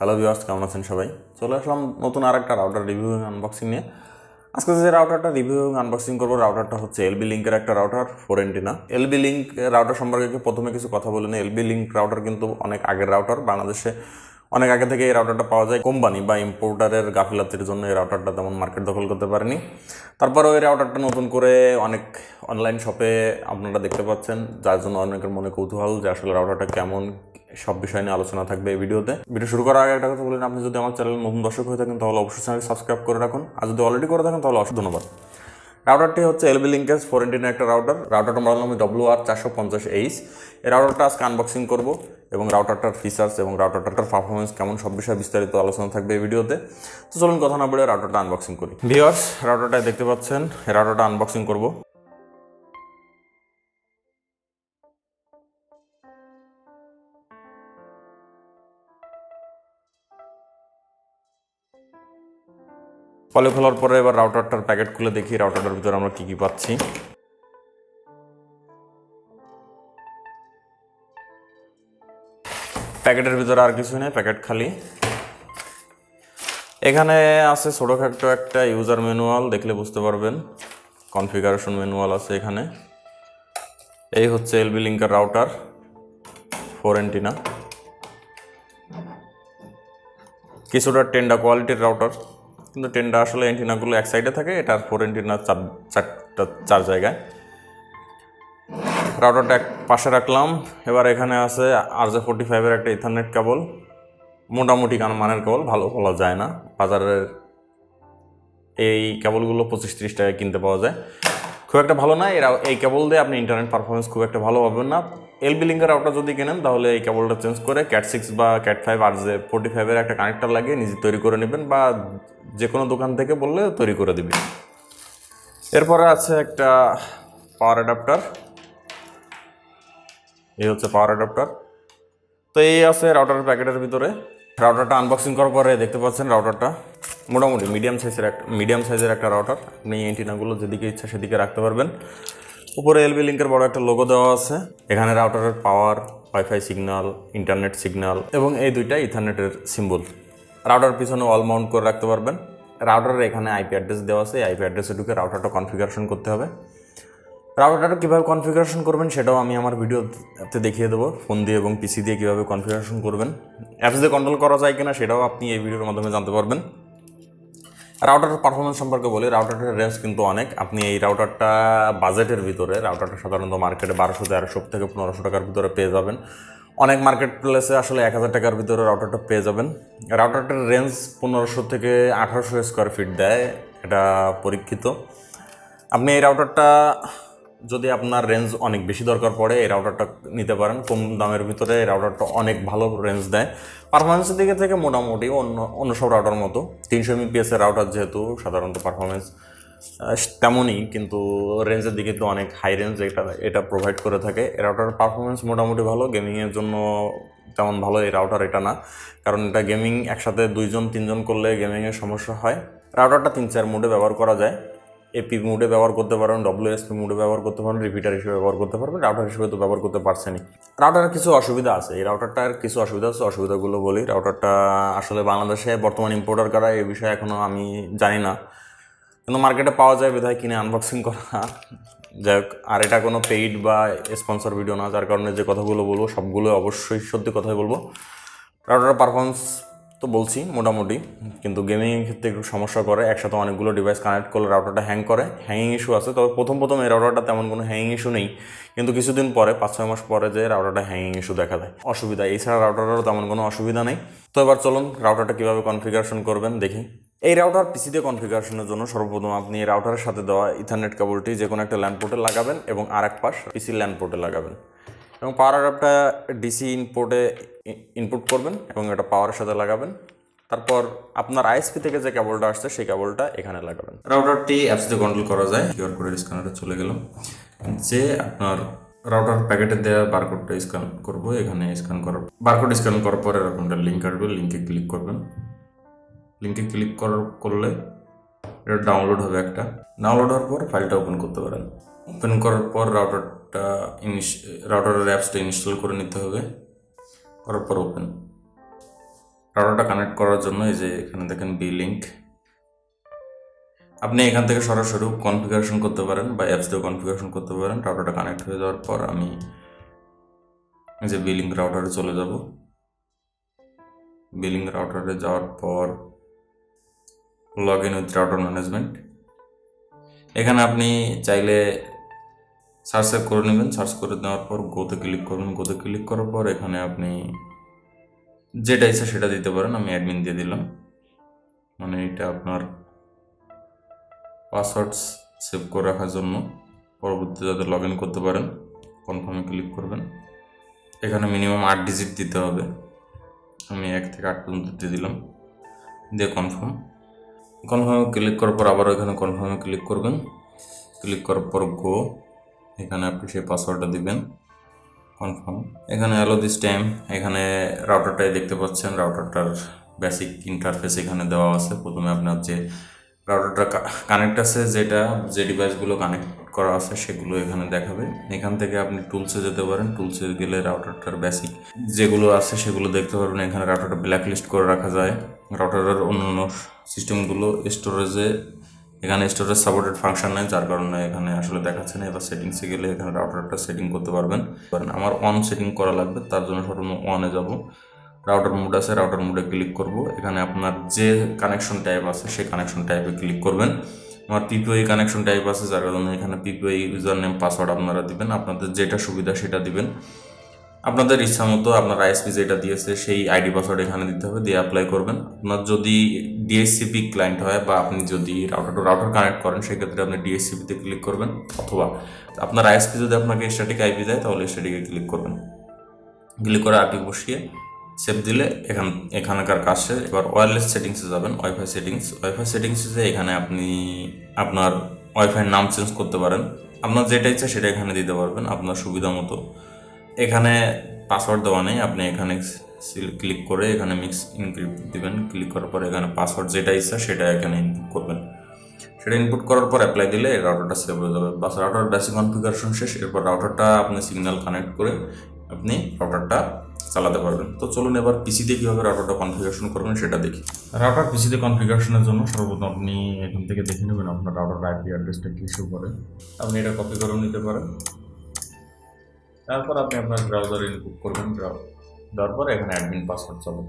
Hello viewers, কেমন আছেন সবাই? চলে আসলাম নতুন আরেকটা রাউটার রিভিউ আনবক্সিং নিয়ে। আজকে যে রাউটারটা রিভিউ আনবক্সিং করবো, রাউটারটা হচ্ছে এলবি লিঙ্কের একটা router, 4 antenna. LB link router সম্পর্কে প্রথমে কিছু কথা বলে নিই। এলবি লিঙ্ক রাউটার কিন্তু অনেক আগের রাউটার, বাংলাদেশে অনেক আগে থেকে এই রাউটারটা পাওয়া যায়। কোম্পানি বা ইম্পোর্টারের গাফিলাতির জন্য এই রাউটারটা তেমন মার্কেট দখল করতে পারেনি। তারপরে ওই রাউটারটা নতুন করে অনেক অনলাইন শপে আপনারা দেখতে পাচ্ছেন, যার জন্য অনেকের মনে কৌতূহল যে আসলে রাউটারটা কেমন, সব বিষয় নিয়ে আলোচনা থাকবে এই ভিডিওতে। ভিডিও শুরু করার আগে একটা কথা বলেন, আপনি যদি আমার চ্যানেল নতুন দর্শক হয়ে থাকেন তাহলে অবশ্যই চ্যানেল সাবস্ক্রাইব করে রাখুন, আর যদি অলরেডি করে থাকেন তাহলে অসংখ্য ধন্যবাদ। রাউটারটি হচ্ছে এলবি লিঙ্কের 4 এন্টিনা একটা রাউটার। রাউটারটা মডেল নাম WR450H। এই রাউটারটা আজকে আনবক্সিং করব এবং রাউটারটার ফিচার্স এবং রাউটারটার পারফরমেন্স কেমন সব বিষয়ে বিস্তারিত আলোচনা থাকবে এই ভিডিওতে। তো চলুন কথা না বলে রাউটারটা আনবক্সিং করি। ভিউয়ার্স, রাউটারটা দেখতে পাচ্ছেন, এই রাউটারটা আনবক্সিং করব। পলে খোলার পরে এবার রাউটারটার প্যাকেট খুলে দেখি রাউটারটার ভিতরে আমরা কী পাচ্ছি। প্যাকেটের ভিতরে আর কিছু নেই, প্যাকেট খালি। এখানে আছে ছোটোখাটো একটা ইউজার ম্যানুয়াল, দেখলে বুঝতে পারবেন। কনফিগারেশন ম্যানুয়াল আছে এখানে। এই হচ্ছে এলবি লিঙ্কের রাউটার 4 এন্টিনা, কিছুটা টেন্ডা কোয়ালিটির রাউটার, কিন্তু টেন্ডা আসলে এন্টিনাগুলো এক সাইডে থাকে, এটার 4 এন্টিনা চার জায়গায়। রাউটারটা এক পাশে রাখলাম। এবার এখানে আছে RJ45-এর একটা ইথারনেট কেবল, মোটামুটি মানের কেবল, ভালো বলা যায় না। বাজারের এই কেবলগুলো 25-30 টাকায় কিনতে পাওয়া যায়, খুব একটা ভালো না। এই কেবল দিয়ে আপনি ইন্টারনেট পারফরমেন্স খুব একটা ভালো পাবেন না। এলবি লিঙ্কের রাউটার যদি কেনেন তাহলে এই কেবলটা চেঞ্জ করে ক্যাট 6 বা ক্যাট 5 RJ45-এর একটা কানেক্টর লাগিয়ে নিজে তৈরি করে নেবেন, বা যে কোনো দোকান থেকে বললে তৈরি করে দেবে। এরপরে আছে একটা পাওয়ার অ্যাডাপ্টার, এই হচ্ছে পাওয়ার অ্যাডাপ্টার। তো এই আছে রাউটারের প্যাকেটের ভিতরে। রাউটারটা আনবক্সিং করার পরে দেখতে পাচ্ছেন রাউটারটা মোটামুটি মিডিয়াম সাইজের একটা রাউটার। আপনি এন্টিনাগুলো যেদিকে ইচ্ছা সেদিকে রাখতে পারবেন। উপরে এলবি লিঙ্কের বড় একটা লোগো দেওয়া আছে। এখানে রাউটারের পাওয়ার, ওয়াইফাই সিগন্যাল, ইন্টারনেট সিগন্যাল এবং এই দুইটা ইথারনেটের সিম্বল। রাউটার পিছনে ওয়াল মাউন্ট করে রাখতে পারবেন। রাউটারের এখানে আইপি অ্যাড্রেস দেওয়া আছে, আইপি অ্যাড্রেসে ঢুকে রাউটারটা কনফিগারেশন করতে হবে। রাউটারটা কীভাবে কনফিগারেশন করবেন সেটাও আমি আমার ভিডিওতে দেখিয়ে দেবো, ফোন দিয়ে এবং পিসি দিয়ে কীভাবে কনফিগারেশন করবেন। অ্যাপস দিয়ে কন্ট্রোল করা যায় কিনা সেটাও আপনি এই ভিডিওর মাধ্যমে জানতে পারবেন। রাউটারের পারফরমেন্স সম্পর্কে বলি, রাউটারের রেঞ্জ কিন্তু অনেক। আপনি এই রাউটারটা বাজেটের ভিতরে, রাউটারটা সাধারণত মার্কেটে 1200 থেকে 1500 টাকার ভিতরে পেয়ে যাবেন। অনেক মার্কেট প্লেসে আসলে 1000 টাকার ভিতরে রাউটারটা পেয়ে যাবেন। রাউটারটার রেঞ্জ 1500 থেকে 1800 স্কোয়ার ফিট দেয়, এটা পরীক্ষিত। আপনি এই রাউটারটা যদি আপনার রেঞ্জ অনেক বেশি দরকার পড়ে, এই রাউটারটা নিতে পারেন। কম দামের ভিতরে এই রাউটারটা অনেক ভালো রেঞ্জ দেয়। পারফরমেন্সের দিকে থেকে মোটামুটি অন্য সব রাউটার মতো 300 MPS এর রাউটার, যেহেতু সাধারণত পারফরমেন্স তেমনই, কিন্তু রেঞ্জের দিকে তো অনেক হাই রেঞ্জ এটা প্রোভাইড করে থাকে। এই রাউটারের পারফরমেন্স মোটামুটি ভালো। গেমিংয়ের জন্য তেমন ভালো এই রাউটার এটা না, কারণ এটা গেমিং একসাথে 2-3জন করলে গেমিংয়ের সমস্যা হয়। রাউটারটা 3-4 মোডে ব্যবহার করা যায়। এপি মোডে ব্যবহার করতে পারেন, WSP মোডে ব্যবহার করতে পারেন, রিপিটার হিসেবে ব্যবহার করতে পারবেন। রাউটার হিসেবে তো ব্যবহার করতে পারছেনই। রাউটারের কিছু অসুবিধা আছে, এই রাউটারটার কিছু অসুবিধা আছে, অসুবিধাগুলো বলি। রাউটারটা আসলে বাংলাদেশে বর্তমান ইম্পোর্টার করা, এই বিষয়ে এখনও আমি জানি না, কিন্তু মার্কেটে পাওয়া যায় বিধায় কিনে আনবক্সিং করা। যাই হোক, আর এটা কোনো পেইড বা স্পন্সর ভিডিও না, যার কারণে যে কথাগুলো বলবো সবগুলো অবশ্যই সত্যি কথাই বলবো। রাউটারের পারফরমেন্স তো বলছি মোটামুটি, কিন্তু গেমিংয়ের ক্ষেত্রে একটু সমস্যা করে। একসাথে অনেকগুলো ডিভাইস কানেক্ট করলে রাউটারটা হ্যাং করে, হ্যাঙ্গিং ইস্যু আছে। তবে প্রথম এই রাউটারটা তেমন কোনো হ্যাঙ্গিং ইস্যু নেই, কিন্তু কিছুদিন পরে 5-6 মাস পরে যে রাউটারটা হ্যাঙ্গিং ইস্যু দেখা দেয়, অসুবিধা। এছাড়া রাউটারেরও তেমন কোনো অসুবিধা নেই। তো এবার চলুন রাউটারটা কীভাবে কনফিগারেশন করবেন দেখি। এই রাউটার পিসিতে কনফিগারেশনের জন্য সর্বপ্রথম আপনি এই রাউটারের সাথে দেওয়া ইথারনেট কেবলটি যে কোনো একটা ল্যান পোর্টে লাগাবেন এবং আর এক পাশ পিসি ল্যান পোর্টে লাগাবেন, এবং পাওয়ার অ্যাডাপ্টারটা ডিসি ইনপুটে ইনপুট করবেন এবং এটা পাওয়ারের সাথে লাগাবেন। তারপর আপনার আইএসপি থেকে যে কেবলটা আসছে সেই কেবলটা এখানে লাগাবেন। রাউটারটি অ্যাপস দিয়ে কন্ট্রোল করা যায়। কিউআর কোডের স্ক্যানারে চলে গেলাম, যে আপনার রাউটার প্যাকেটে দেওয়া বারকোডটা স্ক্যান করবো। এখানে স্ক্যান করার বারকোড স্ক্যান করার পরে এরকম একটা লিঙ্ক আসবে, লিঙ্কে ক্লিক করবেন। লিঙ্কে ক্লিক করলে এটা ডাউনলোড হবে। ডাউনলোড হওয়ার পর ফাইলটা ওপেন করতে পারেন। ওপেন করার পর রাউটারের অ্যাপসটা ইনস্টল করে নিতে হবে। করার পর ওপেন। রাউটারটা কানেক্ট করার জন্য এই যে এখানে দেখেন বি লিঙ্ক, আপনি এখান থেকে সরাসরি কনফিগারেশন করতে পারেন বা অ্যাপস দিয়ে কনফিগারেশন করতে পারেন। রাউটারটা কানেক্ট হয়ে যাওয়ার পর আমি এই যে বিলিং রাউটারে চলে যাব। বিলিং রাউটারে যাওয়ার পর log in with router management, এখানে আপনি চাইলে সার্চ করে নেবেন। সার্চ করে দেওয়ার পর গোতে ক্লিক করবেন। গোতে ক্লিক করার পর এখানে আপনি যেটা ইচ্ছা সেটা দিতে পারেন। আমি অ্যাডমিন দিয়ে দিলাম, মানে এটা আপনার পাসওয়ার্ড সেভ করে রাখার জন্য, পরবর্তীতে যাতে লগ ইন করতে পারেন। কনফার্মে ক্লিক করবেন। এখানে মিনিমাম 8 ডিজিট দিতে হবে, আমি 1 থেকে 8 পর্যন্ত দিয়ে দিলাম, দিয়ে কনফার্মে ক্লিক করার পর আবারও এখানে কনফার্মে ক্লিক করবেন। ক্লিক করার পর গো, এখানে আপনি সেই পাসওয়ার্ডটা দিবেন, কনফার্ম। এখানে অ্যালো দিস টাইম, এখানে রাউটারটাই দেখতে পাচ্ছেন। রাউটারটার বেসিক ইন্টারফেস এখানে দেওয়া আছে। প্রথমে আপনার যে রাউটারটা কানেক্ট আছে, যে ডিভাইসগুলো কানেক্ট করা আছে সেগুলো এখানে দেখাবে। এখান থেকে আপনি টুলসে যেতে পারেন। টুলসে গেলে রাউটারটার বেসিক যেগুলো আছে সেগুলো দেখতে পারবেন। এখানে রাউটারটা ব্ল্যাকলিস্ট করে রাখা যায়। রাউটারের অন্যান্য সিস্টেমগুলো স্টোরেজে, এখানে স্টোরেজ সাপোর্টেড ফাংশন নেই, যার কারণে এখানে আসলে দেখাচ্ছে না। এবার সেটিংসে গেলে এখানে রাউটারটা সেটিং করতে পারবেন। আমার অন সেটিং করা লাগবে, তার জন্য সর্বপ্রথম অনে যাব। রাউটার মোড আছে, রাউটার মোডে ক্লিক করব। এখানে আপনার যে কানেকশন টাইপ আছে সেই কানেকশন টাইপে ক্লিক করবেন। আমার পিপিআই কানেকশন টাইপ আছে, যার কারণে এখানে পিপিআই ইউজার নেম পাসওয়ার্ড আপনারা দিবেন। আপনাদের যেটা সুবিধা সেটা দিবেন। আপনাদের ইচ্ছা মতো আপনার আইএসপি যেটা দিয়েছে সেই আইডি পাসওয়ার্ড এখানে দিতে হবে, দিয়ে অ্যাপ্লাই করবেন। আপনার যদি ডিএসসিপি ক্লায়েন্ট হয় বা আপনি যদি রাউটার টু রাউটার কানেক্ট করেন, সেক্ষেত্রে আপনি ডিএসসিপিতে ক্লিক করবেন, অথবা আপনার আইএসপি যদি আপনাকে স্ট্যাটিক আইপি দেয় তাহলে স্ট্যাটিকে ক্লিক করবেন। ক্লিক করে আইপি বসিয়ে সেভ দিলে এখানকার কাজ শেষ। এবার ওয়্যারলেস সেটিংসে যাবেন, ওয়াইফাই সেটিংসে এখানে আপনি আপনার ওয়াইফাইয়ের নাম চেঞ্জ করতে পারেন। আপনার যেটা ইচ্ছা সেটা এখানে দিতে পারবেন আপনার সুবিধা মতো। এখানে পাসওয়ার্ড দেওয়া নেই, আপনি এখানে ক্লিক করে এখানে মিক্স ইনক্রিপ্ট দিবেন। ক্লিক করার পর এখানে পাসওয়ার্ড যেটা ইচ্ছা সেটা এখানে ইনপুট করবেন। সেটা ইনপুট করার পর অ্যাপ্লাই দিলে রাউটারটা সেভ হয়ে যাবে। বাস, রাউটার বেসিক কনফিগারেশন শেষ। এরপর রাউটারটা আপনি সিগন্যাল কানেক্ট করে আপনি রাউটারটা চালাতে পারবেন। তো চলুন এবার পিসিতে কীভাবে রাউটারটা কনফিগারেশন করবেন সেটা দেখি। রাউটার পিসিতে কনফিগারেশনের জন্য সর্বপ্রথম আপনি এখান থেকে দেখে নেবেন আপনার রাউটার আইপি অ্যাড্রেসটা কী শো করে। আপনি এটা কপি করে নিতে পারেন। তারপর আপনি আপনার ব্রাউজারে ইনপুট করবেন। দেওয়ার পর এখানে অ্যাডমিন পাসওয়ার্ড চাবে।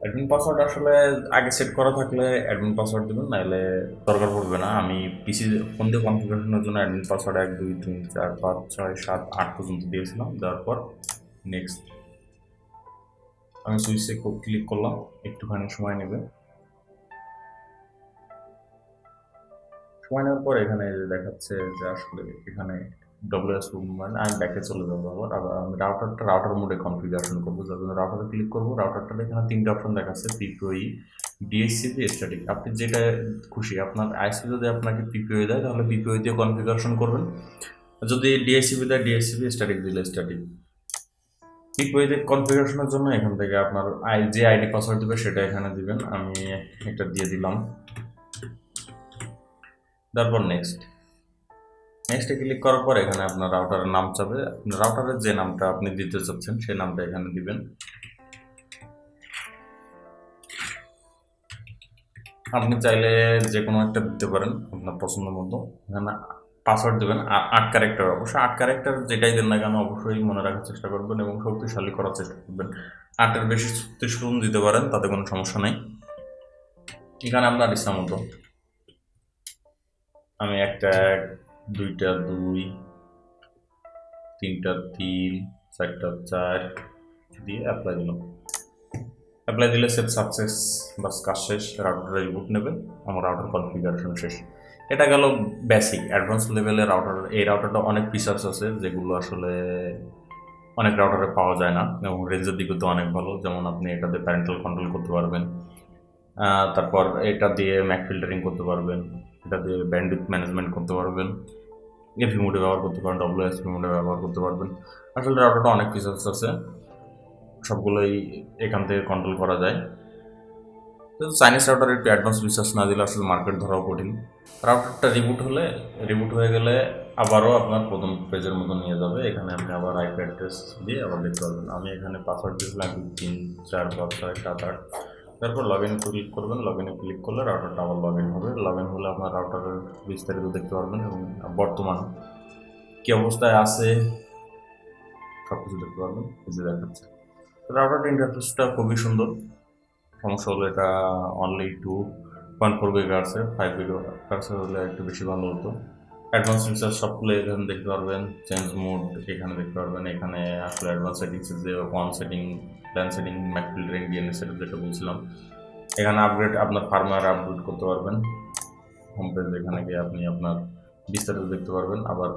অ্যাডমিন পাসওয়ার্ড আসলে আগে সেট করা থাকলে অ্যাডমিন পাসওয়ার্ড দেবেন, নাহলে দরকার পড়বে না। আমি পিসি ফোন দিয়ে কনফিগারেশনের জন্য অ্যাডমিন পাসওয়ার্ড 1 2 3 4 5 6 7 8 পর্যন্ত দিয়েছিলাম। দেওয়ার পর নেক্সট আমি সুইচে ক্লিক করলাম, একটুখানি সময় নেবে। সময় নেওয়ার পর এখানে দেখাচ্ছে যে আসলে এখানে WS মানে আমি ব্যাকে চলে যাবো। আবার আমি রাউটার মোডে কনফিগারেশন করবো। যখন রাউটারে ক্লিক করবো, রাউটারটা এখানে 3টা অপশন দেখাচ্ছে, পিপিওই, ডিএসসিপি, স্ট্যাটিক। আপনি যেটা খুশি, আপনার আইএসপি যদি আপনাকে পিপিওই দেয় তাহলে পিপিওই দিয়ে কনফিগারেশন করবেন। যদি ডিএসসিপি দেয় ডিএসসিপি, স্ট্যাটিক দিলে স্ট্যাটিক। পিপিওই দিয়ে কনফিগারেশনের জন্য এখান থেকে আপনার যে আইডি পাসওয়ার্ড দেবে সেটা এখানে দিবেন। আমি এটা দিয়ে দিলাম। তারপর নেক্সটে ক্লিক করার পর এখানে আপনার রাউটারের নাম চাবে। রাউটারের যে নামটা আপনি দিতে চাচ্ছেন সেই নামটা এখানে দিবেন। আপনি চাইলে যে কোনো একটা দিতে পারেন আপনার পছন্দ মতো। এখানে পাসওয়ার্ড দেবেন 8 ক্যারেক্টার। অবশ্যই 8 ক্যারেক্টার যেটাই দেন না কেন অবশ্যই মনে রাখার চেষ্টা করবেন এবং শক্তিশালী করার চেষ্টা করবেন। 8-এর বেশি শক্তিশালী দিতে পারেন, তাতে কোনো সমস্যা নেই। এখানে আপনার ইচ্ছা মতো আমি 1টা 1, 2টা 2, 3টা 3, 4টা 4 দিয়ে অ্যাপ্লাই দিলাম। অ্যাপ্লাই দিলে সেভ সাকসেস, বাস কাজ শেষ। রাউটারের রিবুট নেবেন, আমার রাউটার কনফিগারেশন শেষ। এটা গেল বেসিক। অ্যাডভান্স লেভেলের রাউটার। এই রাউটারটা অনেক ফিচার্স আছে যেগুলো আসলে অনেক রাউটারে পাওয়া যায় না এবং রেঞ্জের দিকে তো অনেক ভালো। যেমন আপনি এটাতে প্যারেন্টাল কন্ট্রোল করতে পারবেন, তারপর এটা দিয়ে ম্যাক ফিল্টারিং করতে পারবেন, এটা দিয়ে ব্যান্ডউইথ ম্যানেজমেন্ট করতে পারবেন, এফি মোডে ব্যবহার করতে পারেন, WSP মোডে ব্যবহার করতে পারবেন। আসলে রাউটারটা অনেক ফিচার্স আছে, সবগুলোই এখান থেকে কন্ট্রোল করা যায়। তো চাইনিজ রাউটার একটু অ্যাডভান্স ফিচার্স না দিলে আসলে মার্কেট ধরাও কঠিন। রাউটারটা রিবুট হয়ে গেলে আবারও আপনার প্রথম পেজের মতো নিয়ে যাবে। এখানে আপনি আবার আইপি অ্যাড্রেস দিয়ে আবার দেখতে পারবেন। আমি এখানে পাসওয়ার্ড দিয়েছিলাম 3 4 5 6 7 8। তারপর লগ ইনে ক্লিক করবেন, লগ ইনে ক্লিক করলে রাউটারটা আবার লগ ইন হবে। লগ ইন হলে আপনার রাউটারের বিস্তারিত দেখতে পারবেন এবং বর্তমান কী অবস্থায় আছে সব কিছু দেখতে পারবেন। এই যে দেখাচ্ছে রাউটারটা ইন্টারফেসটা খুবই সুন্দর। সমস্যা হলো এটা অনলি 2.4 গিগাহার্টসের, 5 গিগাহার্টসের হলে একটু বেশি ভালো হতো। অ্যাডভান্স ফিচার সবগুলো এখানে দেখতে পারবেন। চেঞ্জ মোড এখানে দেখতে পারবেন। এখানে আসলে অ্যাডভান্স সেটিংস যে one setting, plan setting, Mac filtering, DNS setup যেটা বলছিলাম। এখানে আপগ্রেড আপনার ফার্মওয়্যার আপডেট করতে পারবেন। হোম পেজ এখানে গিয়ে আপনি আপনার বিস্তারিত দেখতে পারবেন। আবার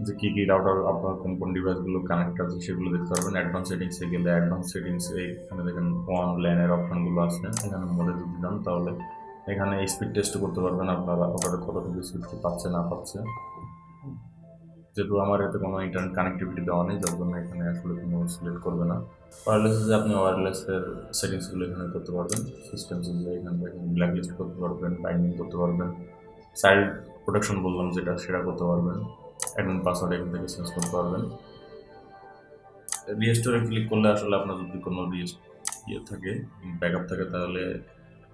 যে কী কী রাউটার আপনার কোন কোন ডিভাইসগুলো কানেক্ট আছে সেগুলো দেখতে পারবেন। অ্যাডভান্স সেটিংসে গেলে অ্যাডভান্স সেটিংসে এখানে দেখেন ওয়ান ল্যানের অপশনগুলো আছে। এখানে মোডে যদি যান তাহলে এখানে স্পিড টেস্ট করতে পারবেন আপনারা রাউটারে কতটুকু স্পিড পাচ্ছে না পাচ্ছে। যেহেতু আমার এতে কোনো ইন্টারনেট কানেক্টিভিটি দেওয়া নেই, যার জন্য এখানে আসলে কোনো সিলেক্ট করবে না। ওয়্যারলেসে যে আপনি ওয়্যারলেসের সেটিংসগুলো এখানে করতে পারবেন। সিস্টেম যে এখানে দেখেন ব্ল্যাকলিস্ট করতে পারবেন, বাইন্ডিং করতে পারবেন, চাইল্ড প্রোটেকশন বললাম যেটা সেটা করতে পারবেন, অ্যাডমিন পাসওয়ার্ড এখান থেকে চেঞ্জ করতে পারবেন। রিস্টোরে ক্লিক করলে আসলে আপনার যদি কোনো থাকে, ব্যাকআপ থাকে, তাহলে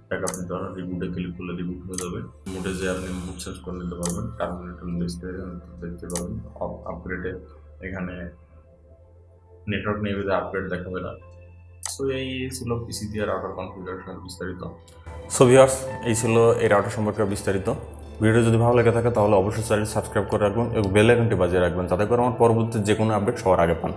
ব্যাকআপ নিতে পারেন। রিবুটে ক্লিক করলে রিবুট হয়ে যাবে। মোডে যে আপনি মুড চেঞ্জ করে নিতে পারবেন। টার্মিনেটর লিস্টে দেখতে পাবেন। আপগ্রেডে এখানে নেটওয়ার্ক নিয়ে আপগ্রেড দেখাবে না। সো এই ছিল পিসি দিয়ে রাউটার কনফিগারেশনের বিস্তারিত। সো ভিউয়ার্স, এই ছিল এই রাউটার সম্পর্কে বিস্তারিত। ভিডিও যদি ভালো লেগে থাকে তাহলে অবশ্যই চ্যানেল সাবস্ক্রাইব করে রাখবেন এবং বেল আইকনটি বাজিয়ে রাখবেন, যাতে করে আমার পরবর্তী যে কোনো আপডেট সবার আগে পান।